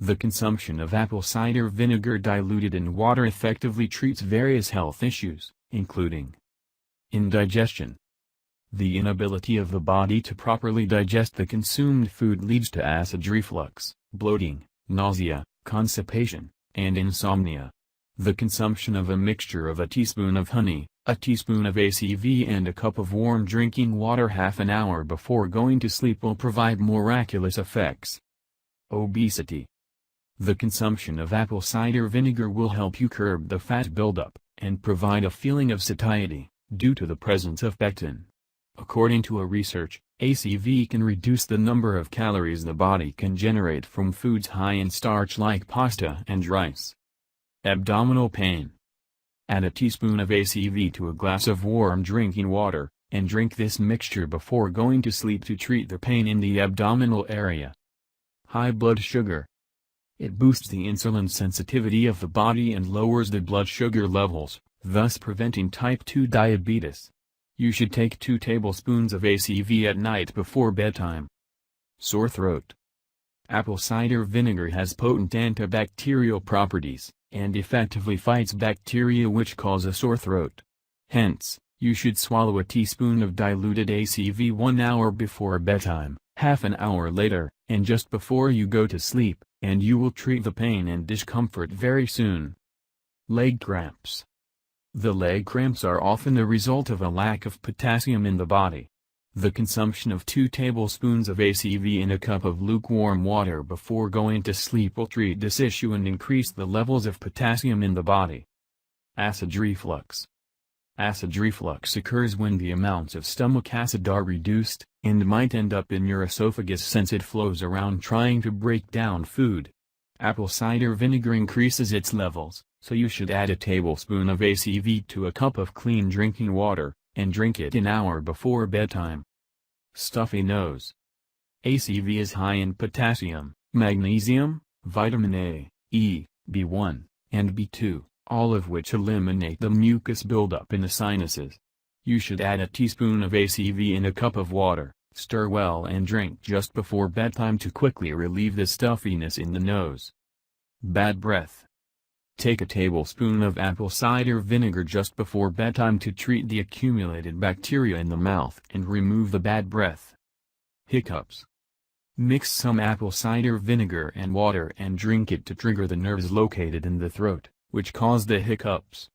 The consumption of apple cider vinegar diluted in water effectively treats various health issues, including indigestion. The inability of the body to properly digest the consumed food leads to acid reflux, bloating, nausea, constipation, and insomnia. The consumption of a mixture of a teaspoon of honey, a teaspoon of ACV and a cup of warm drinking water half an hour before going to sleep will provide miraculous effects. Obesity. The consumption of apple cider vinegar will help you curb the fat buildup, and provide a feeling of satiety, due to the presence of pectin. According to a research, ACV can reduce the number of calories the body can generate from foods high in starch like pasta and rice. Abdominal pain. Add a teaspoon of ACV to a glass of warm drinking water, and drink this mixture before going to sleep to treat the pain in the abdominal area. High blood sugar. It boosts the insulin sensitivity of the body and lowers the blood sugar levels, thus preventing type 2 diabetes. You should take 2 tablespoons of ACV at night before bedtime. Sore throat. Apple cider vinegar has potent antibacterial properties, and effectively fights bacteria which cause a sore throat. Hence, you should swallow a teaspoon of diluted ACV 1 hour before bedtime, half an hour later, and just before you go to sleep, and you will treat the pain and discomfort very soon. Leg cramps. The leg cramps are often the result of a lack of potassium in the body. The consumption of 2 tablespoons of ACV in a cup of lukewarm water before going to sleep will treat this issue and increase the levels of potassium in the body. Acid reflux. Acid reflux occurs when the amounts of stomach acid are reduced, and might end up in your esophagus since it flows around trying to break down food. Apple cider vinegar increases its levels, so you should add a tablespoon of ACV to a cup of clean drinking water, and drink it an hour before bedtime. Stuffy nose. ACV is high in potassium, magnesium, vitamin A, E, B1, and B2, all of which eliminate the mucus buildup in the sinuses. You should add a teaspoon of ACV in a cup of water, stir well and drink just before bedtime to quickly relieve the stuffiness in the nose. Bad breath. Take a tablespoon of apple cider vinegar just before bedtime to treat the accumulated bacteria in the mouth and remove the bad breath. Hiccups. Mix some apple cider vinegar and water and drink it to trigger the nerves located in the throat, which cause the hiccups.